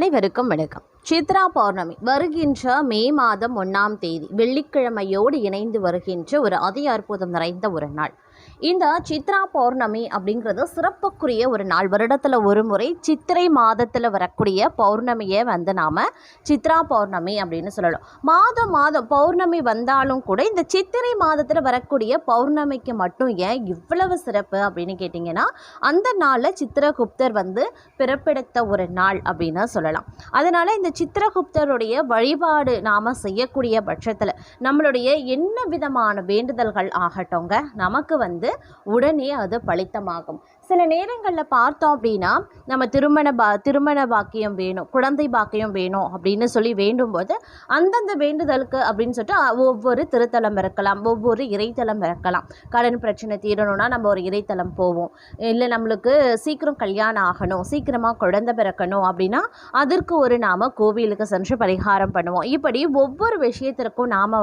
அனைவருக்கும் வணக்கம். சித்ரா பௌர்ணமி வருகின்ற மே மாதம் 1ஆம் தேதி வெள்ளிக்கிழமையோடு இணைந்து வருகின்ற ஒரு அதி அற்புதம் நிறைந்த ஒரு நாள். இந்த சித்ரா பௌர்ணமி அப்படிங்கிறது சிறப்புக்குரிய ஒரு நாள். வருடத்தில் ஒரு முறை சித்திரை மாதத்தில் வரக்கூடிய பௌர்ணமியை நாம் சித்ரா பௌர்ணமி அப்படின்னு சொல்லலாம். மாதம் பௌர்ணமி வந்தாலும் கூட இந்த சித்திரை மாதத்தில் வரக்கூடிய பௌர்ணமிக்கு மட்டும் ஏன் இவ்வளவு சிறப்பு அப்படின்னு கேட்டிங்கன்னா, அந்த நாளில் சித்திரகுப்தர் பிறப்பெடுத்த ஒரு நாள் அப்படின்னு சொல்லலாம். அதனால் இந்த சித்திரகுப்தருடைய வழிபாடு நாம் செய்யக்கூடிய பட்சத்தில் நம்மளுடைய என்ன விதமான வேண்டுதல்கள் ஆகட்டோங்க நமக்கு உடனே அது பலித்தமாகும். சில நேரங்களில் பார்த்தோம் அப்படின்னா நம்ம திருமண பாக்கியம் வேணும், குழந்தை பாக்கியம் வேணும் அப்படின்னு சொல்லி வேண்டும்போது அந்தந்த வேண்டுதலுக்கு அப்படின்னு சொல்லிட்டு ஒவ்வொரு திருத்தலம் இருக்கலாம், ஒவ்வொரு இறைத்தலம் இருக்கலாம். கடன் பிரச்சனை தீரணும்னா நம்ம ஒரு இறைத்தலம் போவோம். இல்லை நம்மளுக்கு சீக்கிரம் கல்யாணம் ஆகணும், சீக்கிரமாக குழந்தை பிறக்கணும் அப்படின்னா அதற்கு ஒரு நாம் கோவிலுக்கு சென்று பரிகாரம் பண்ணுவோம். இப்படி ஒவ்வொரு விஷயத்திற்கும் நாம்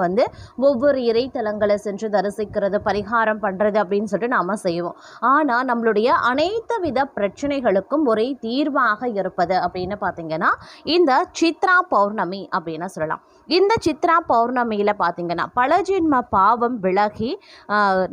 ஒவ்வொரு இறைத்தலங்களை சென்று தரிசிக்கிறது, பரிகாரம் பண்ணுறது அப்படின்னு சொல்லிட்டு நாம் செய்வோம். ஆனால் நம்மளுடைய அனைத்து வித பிரச்சனைகளுக்கும் ஒரே தீர்வாக இருப்பது அப்படின்னு பார்த்தீங்கன்னா இந்த சித்ரா பௌர்ணமி அப்படின்னு சொல்லலாம். இந்த சித்ரா பௌர்ணமியில் பார்த்தீங்கன்னா பல ஜென்ம பாவம் விலகி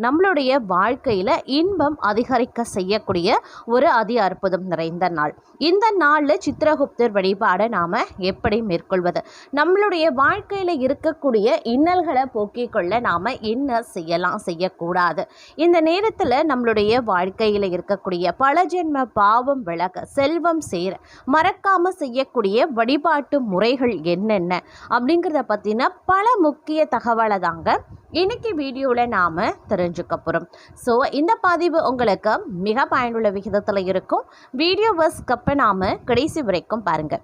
நம்மளுடைய வாழ்க்கையில் இன்பம் அதிகரிக்க செய்யக்கூடிய ஒரு அதி அற்புதம் நிறைந்த நாள். இந்த நாளில் சித்திரகுப்தர் வழிபாடை நாம் எப்படி மேற்கொள்வது, நம்மளுடைய வாழ்க்கையில் இருக்கக்கூடிய இன்னல்களை போக்கிக் கொள்ள நாம் என்ன செய்யலாம், செய்யக்கூடாது, இந்த நேரத்தில் நம்மளுடைய வாழ்க்கையில் இருக்கக்கூடிய பல ஜென்ம பாவம் விலக செல்வம் சேர மறக்காம செய்யக்கூடிய வழிபாட்டு முறைகள் என்னென்ன அப்படிங்கிறத பற்றின பல முக்கிய தகவலை தாங்க இன்னைக்கு வீடியோவில் நாம் தெரிஞ்சுக்க போகிறோம். ஸோ இந்த பதிவு உங்களுக்கு மிக பயனுள்ள விகிதத்தில் இருக்கும். வீடியோவை ஸ்கிப் பண்ணாமல் கடைசி வரைக்கும் பாருங்கள்.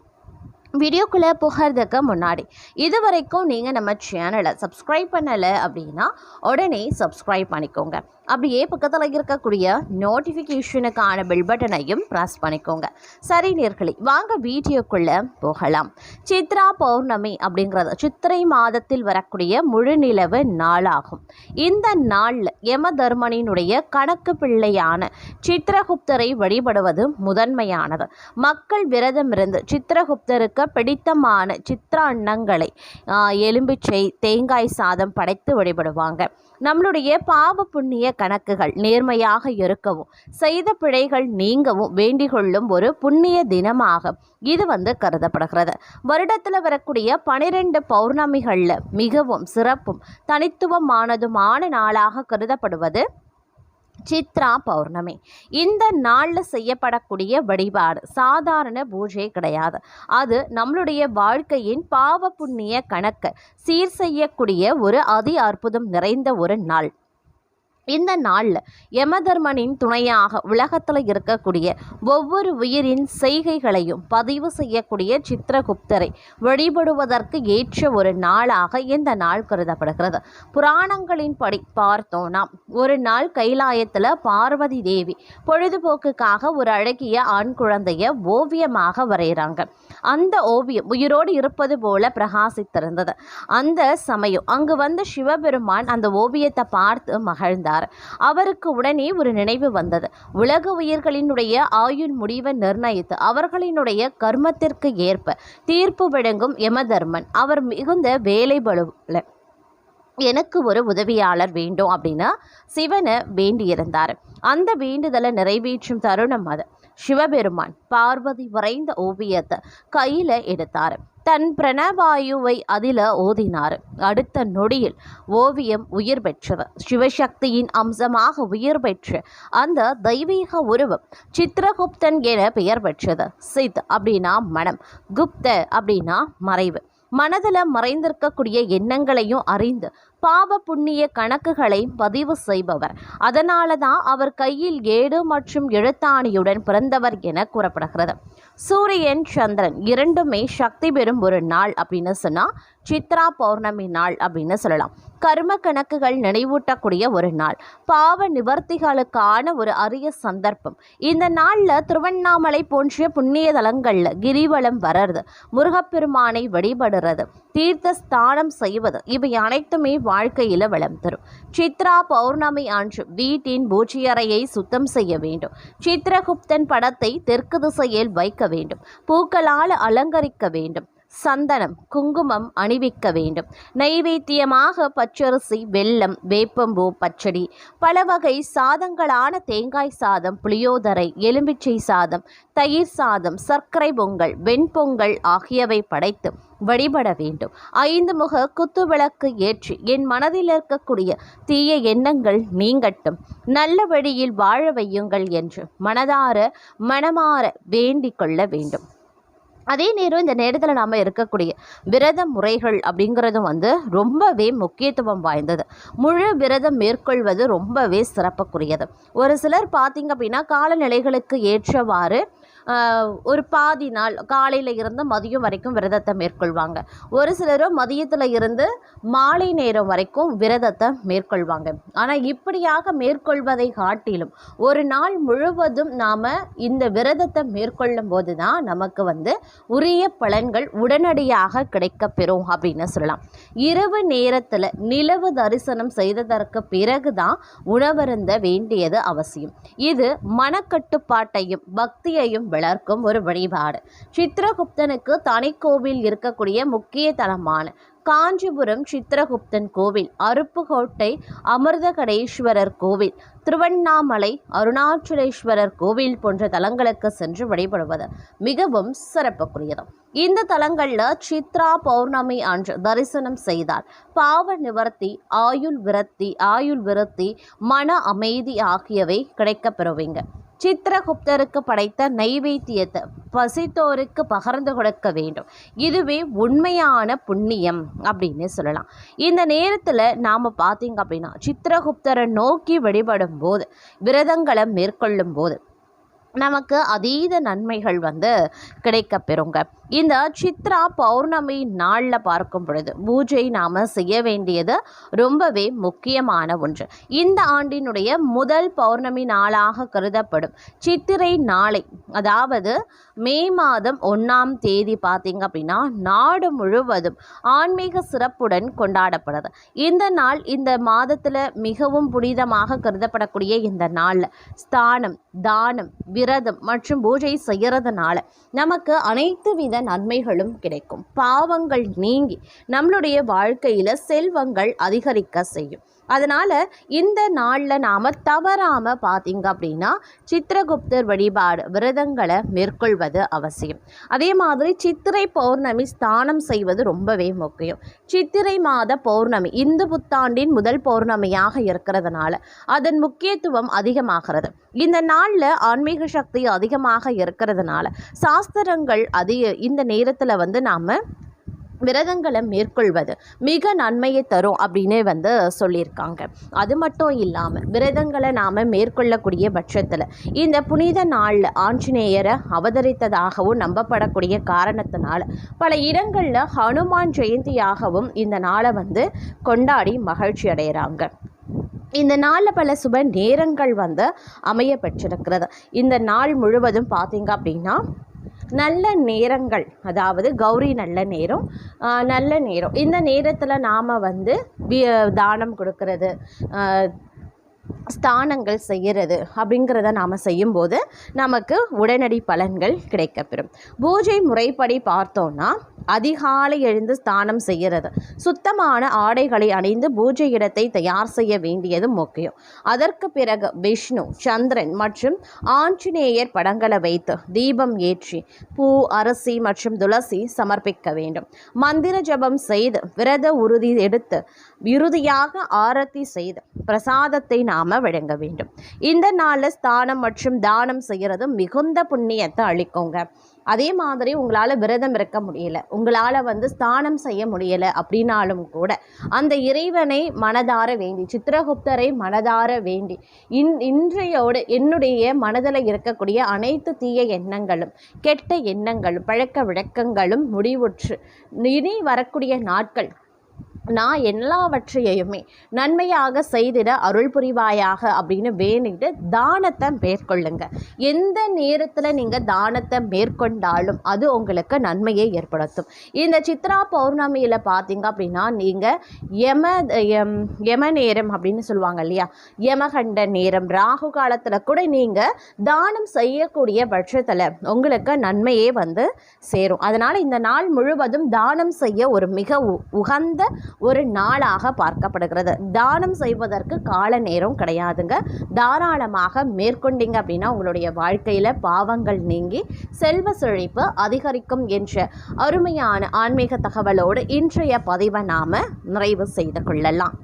வீடியோக்குள்ளே போகிறதுக்கு முன்னாடி இது வரைக்கும் நீங்கள் நம்ம சேனலை சப்ஸ்கிரைப் பண்ணலை அப்படின்னா உடனே சப்ஸ்கிரைப் பண்ணிக்கோங்க. அப்படியே பக்கத்தில் இருக்கக்கூடிய நோட்டிஃபிகேஷனுக்கான பெல் பட்டனையும் ப்ரெஸ் பண்ணிக்கோங்க. சரி நேர்களே, வாங்க வீடியோக்குள்ளே போகலாம். சித்ரா பௌர்ணமி அப்படிங்கிறது சித்திரை மாதத்தில் வரக்கூடிய முழுநிலவு நாளாகும். இந்த நாளில் யமதர்மனினுடைய கணக்கு பிள்ளையான சித்திரகுப்தரை வழிபடுவது முதன்மையானது. மக்கள் விரதமிருந்து சித்திரகுப்தருக்கு பிடித்தமான சித்திரான்னங்களை எலும்பிச்சை தேங்காய் சாதம் படைத்து வழிபடுவாங்க. நம்மளுடைய பாவ புண்ணிய கணக்குகள் நேர்மையாக இருக்கவும் செய்த பிழைகள் நீங்கவும் வேண்டிக் கொள்ளும் ஒரு புண்ணிய தினமாக இது கருதப்படுகிறது. வருடத்தில் வரக்கூடிய 12 பௌர்ணமிகளில் மிகவும் சிறப்பும் தனித்துவமானதுமான நாளாக கருதப்படுவது சித்ரா பௌர்ணமி. இந்த நாளில் செய்யப்படக்கூடிய வழிபாடு சாதாரண பூஜை கிடையாது. அது நம்மளுடைய வாழ்க்கையின் பாவ புண்ணிய கணக்கை சீர் செய்யக்கூடிய ஒரு அதி அற்புதம் நிறைந்த ஒரு நாள். இந்த நாளில் யமதர்மனின் துணையாக உலகத்தில் இருக்கக்கூடிய ஒவ்வொரு உயிரின் செய்கைகளையும் பதிவு செய்யக்கூடிய சித்திரகுப்தரை வழிபடுவதற்கு ஏற்ற ஒரு நாளாக இந்த நாள் கருதப்படுகிறது. புராணங்களின் படி பார்த்தோன்னா ஒரு நாள் கைலாயத்தில் பார்வதி தேவி பொழுதுபோக்குக்காக ஒரு அழகிய ஆண் குழந்தைய ஓவியமாக வரைகிறாங்க. அந்த ஓவியம் உயிரோடு இருப்பது போல பிரகாசித்திருந்தது. அந்த சமயம் அங்கு சிவபெருமான் அந்த ஓவியத்தை பார்த்து மகிழ்ந்தார். அவருக்கு உடனே ஒரு நினைவு வந்தது. உலக உயிர்களினுடைய ஆயுள் முடிவை நிர்ணயித்து அவர்களினுடைய கர்மத்திற்கு ஏற்ப தீர்ப்பு வழங்கும் யமதர்மன் அவர் மிகுந்த வேலை பளுவில் எனக்கு ஒரு உதவியாளர் வேண்டும் அப்படின்னு சிவனை வேண்டியிருந்தார். அந்த வேண்டுதலை நிறைவேற்றும் தருணம் அது. சிவபெருமான் பார்வதி வரைந்த ஓவியத்தை கையில் எடுத்தார். தன் பிரணவாயுவை அதில் ஓதினார். அடுத்த நொடியில் ஓவியம் உயிர் பெற்றது. சிவசக்தியின் அம்சமாக உயிர் பெற்று அந்த தெய்வீக உருவம் சித்திரகுப்தன் என பெயர் பெற்றது. சித் அப்படின்னா மனம், குப்த அப்படின்னா மறைவு. மனதில் மறைந்திருக்கக்கூடிய எண்ணங்களையும் அறிந்து பாவ புண்ணிய கணக்குகளை பதிவு செய்பவர். அதனால தான் அவர் கையில் ஏடு மற்றும் எழுத்தாணியுடன் பிறந்தவர் என கூறப்படுகிறது. சூரியன் சந்திரன் இரண்டுமே சக்தி பெறும் ஒரு நாள் அப்படின்னு சொன்னால் சித்ரா பௌர்ணமி நாள் அப்படின்னு சொல்லலாம். கர்ம கணக்குகள் நினைவூட்டக்கூடிய ஒரு நாள், பாவ நிவர்த்திகளுக்கான ஒரு அரிய சந்தர்ப்பம். இந்த நாளில் திருவண்ணாமலை போன்ற புண்ணிய தலங்களில் கிரிவலம் வர்றது, முருகப்பெருமானை வழிபடுறது, தீர்த்த ஸ்தானம் செய்வது, இவை அனைத்துமே வாழ்க்கையில் வளம் தரும். சித்ரா பௌர்ணமி அன்று வீட்டின் பூஜையறையை சுத்தம் செய்ய வேண்டும். சித்திரகுப்தன் படத்தை தெற்கு திசையில் வைக்க வேண்டும், பூக்களால் அலங்கரிக்க வேண்டும், சந்தனம் குங்குமம் அணிவிக்க வேண்டும். நைவேத்தியமாக பச்சரிசி, வெல்லம், வேப்பம்பூ பச்சடி, பல வகை சாதங்களான தேங்காய் சாதம், புளியோதரை, எலும்பிச்சை சாதம், தயிர் சாதம், சர்க்கரை பொங்கல், வெண்பொங்கல் ஆகியவை படைத்து வழிபட வேண்டும். 5 முக குத்துவிளக்கு ஏற்றி என் மனதில் இருக்கக்கூடிய தீய எண்ணங்கள் நீங்கட்டும், நல்ல வழியில் வாழ வையுங்கள் என்று மனமாற வேண்டிக் கொள்ள வேண்டும். அதே நேரம் இந்த நேரத்தில் நாம் இருக்கக்கூடிய விரத முறைகள் அப்படிங்கிறதும் ரொம்பவே முக்கியத்துவம் வாய்ந்தது. முழு விரதம் மேற்கொள்வது ரொம்பவே சிறப்புக்குரியது. ஒரு சிலர் பார்த்திங்க அப்படின்னா காலநிலைகளுக்கு ஏற்றவாறு ஒரு பாதி நாள் காலையில் இருந்து மதியம் வரைக்கும் விரதத்தை மேற்கொள்வாங்க. ஒரு சிலரும் மதியத்தில் இருந்து மாலை நேரம் வரைக்கும் விரதத்தை மேற்கொள்வாங்க. ஆனால் இப்படியாக மேற்கொள்வதை காட்டிலும் ஒரு நாள் முழுவதும் நாம் இந்த விரதத்தை மேற்கொள்ளும் போது தான் நமக்கு உரிய பலன்கள் உடனடியாக கிடைக்கப்பெறும் அப்படின்னு சொல்லலாம். இரவு நேரத்தில் நிலவு தரிசனம் செய்ததற்கு பிறகு தான் உணவருந்த வேண்டியது அவசியம். இது மனக்கட்டுப்பாட்டையும் பக்தியையும் வளர்க்கும் ஒரு வழிபாடு. சித்திரகுப்தனுக்கு தனி கோவில் இருக்கக்கூடிய முக்கிய தலமான காஞ்சிபுரம் சித்திரகுப்தன் கோவில், அருப்புக்கோட்டை அமிர்தகடேஸ்வரர் கோவில், திருவண்ணாமலை அருணாச்சலேஸ்வரர் கோவில் போன்ற தலங்களுக்கு சென்று வழிபடுவது மிகவும் சிறப்புக்குரியது. இந்த தலங்களில் சித்ரா பௌர்ணமி அன்று தரிசனம் செய்தால் பாவ நிவர்த்தி, ஆயுள் விருத்தி, மன அமைதி ஆகியவை கிடைக்கப்பெறுவீங்க. சித்திரகுப்தருக்கு படைத்த நைவேத்தியத்தை பசித்தோருக்கு பகிர்ந்து கொடுக்க வேண்டும். இதுவே உண்மையான புண்ணியம் அப்படின்னு சொல்லலாம். இந்த நேரத்தில் நாம் பார்த்தீங்க அப்படின்னா சித்திரகுப்தரை நோக்கி வழிபடும் போது, விரதங்களை மேற்கொள்ளும் போது நமக்கு அதீத நன்மைகள் கிடைக்கப்பெறுங்க. இந்த சித்ரா பௌர்ணமி நாளில் பார்க்கும் பொழுது பூஜை நாம் செய்ய வேண்டியது ரொம்பவே முக்கியமான ஒன்று. இந்த ஆண்டினுடைய முதல் பௌர்ணமி நாளாக கருதப்படும் சித்திரை நாளை, அதாவது மே மாதம் 1ஆம் தேதி பார்த்தீங்க அப்படின்னா நாடு முழுவதும் ஆன்மீக சிறப்புடன் கொண்டாடப்படுது. இந்த நாள் இந்த மாதத்தில் மிகவும் புனிதமாக கருதப்படக்கூடிய இந்த நாளில் ஸ்தானம், தானம், விரதம் மற்றும் பூஜை செய்யறதுனால நமக்கு அனைத்து வித நன்மைகளும் கிடைக்கும். பாவங்கள் நீங்கி நம்மளுடைய வாழ்க்கையில செல்வங்கள் அதிகரிக்க செய்யும். அதனால இந்த நாளில் நாம் தவறாமல் பார்த்தீங்க அப்படின்னா சித்திரகுப்தர் வழிபாடு விரதங்களை மேற்கொள்வது அவசியம். அதே மாதிரி சித்திரை பௌர்ணமி ஸ்தானம் செய்வது ரொம்பவே முக்கியம். சித்திரை மாத பௌர்ணமி இந்து புத்தாண்டின் முதல் பௌர்ணமியாக இருக்கிறதுனால அதன் முக்கியத்துவம் அதிகமாகிறது. இந்த நாளில் ஆன்மீக சக்தி அதிகமாக இருக்கிறதுனால சாஸ்திரங்கள் இந்த நேரத்தில் நாம் விரதங்களை மேற்கொள்வது மிக நன்மையை தரும் அப்படின்னு சொல்லியிருக்காங்க. அது மட்டும் இல்லாமல் விரதங்களை நாம் மேற்கொள்ளக்கூடிய பட்சத்தில் இந்த புனித நாளில் ஆஞ்சநேயரை அவதரித்ததாகவும் நம்பப்படக்கூடிய காரணத்தினால பல இடங்களில் ஹனுமான் ஜெயந்தியாகவும் இந்த நாளை கொண்டாடி மகிழ்ச்சி அடைகிறாங்க. இந்த நாளில் பல சுப நேரங்கள் அமைய பெற்றிருக்கிறது. இந்த நாள் முழுவதும் பார்த்தீங்க அப்படின்னா நல்ல நேரங்கள், அதாவது கௌரி நல்ல நேரம். இந்த நேரத்தில் நாம் தானம் கொடுக்கறது, ஸ்தானங்கள் செய்கிறது அப்படிங்கிறத நாம் செய்யும்போது நமக்கு உடனடி பலன்கள் கிடைக்கப்பெறும். பூஜை முறைப்படி பார்த்தோன்னா அதிகாலை எழுந்து ஸ்தானம் செய்கிறது, சுத்தமான ஆடைகளை அணிந்து பூஜை இடத்தை தயார் செய்ய வேண்டியது முக்கியம். அதற்கு பிறகு விஷ்ணு, சந்திரன் மற்றும் ஆஞ்சநேயர் படங்களை வைத்து தீபம் ஏற்றி பூ, அரிசி மற்றும் துளசி சமர்ப்பிக்க வேண்டும். மந்திர ஜபம் செய்து விரத உறுதி எடுத்து இறுதியாக ஆரத்தி செய்து பிரசாதத்தை நாம் வழங்க வேண்டும். இந்த நாளில் ஸ்தானம் மற்றும் தானம் செய்கிறது மிகுந்த புண்ணியத்தை அளிக்குங்க. அதே மாதிரி உங்களால் விரதம் இருக்க முடியலை, உங்களால் ஸ்தானம் செய்ய முடியலை அப்படின்னாலும் கூட அந்த இறைவனை மனதார வேண்டி, சித்திரகுப்தரை மனதார வேண்டி இன்றையோடு என்னுடைய மனதில் இருக்கக்கூடிய அனைத்து தீய எண்ணங்களும், கெட்ட எண்ணங்களும், பழக்க வழக்கங்களும் முடிவுற்று இனி வரக்கூடிய நாட்கள் நான் எல்லாவற்றையுமே நன்மையாக செய்திட அருள் புரிவாயாக அப்படின்னு வேண்டிட்டு தானத்தை மேற்கொள்ளுங்க. எந்த நேரத்தில் நீங்கள் தானத்தை மேற்கொண்டாலும் அது உங்களுக்கு நன்மையை ஏற்படுத்தும். இந்த சித்ரா பௌர்ணமியில் பார்த்தீங்க அப்படின்னா நீங்கள் யம நேரம் அப்படின்னு சொல்லுவாங்க இல்லையா, யமகண்ட நேரம், ராகு காலத்தில் கூட நீங்கள் தானம் செய்யக்கூடிய பட்சத்தில் உங்களுக்கு நன்மையே வந்து சேரும். அதனால் இந்த நாள் முழுவதும் தானம் செய்ய ஒரு மிக உகந்த ஒரு நாளாக பார்க்கப்படுகிறது. தானம் செய்வதற்கு கால நேரம் கிடையாதுங்க. தாராளமாக மேற்கொண்டீங்க அப்படின்னா உங்களுடைய வாழ்க்கையில் பாவங்கள் நீங்கி செல்வ செழிப்பு அதிகரிக்கும் என்ற அருமையான ஆன்மீக தகவலோடு இன்றைய பதிவை நாம நிறைவு செய்து கொள்ளலாம்.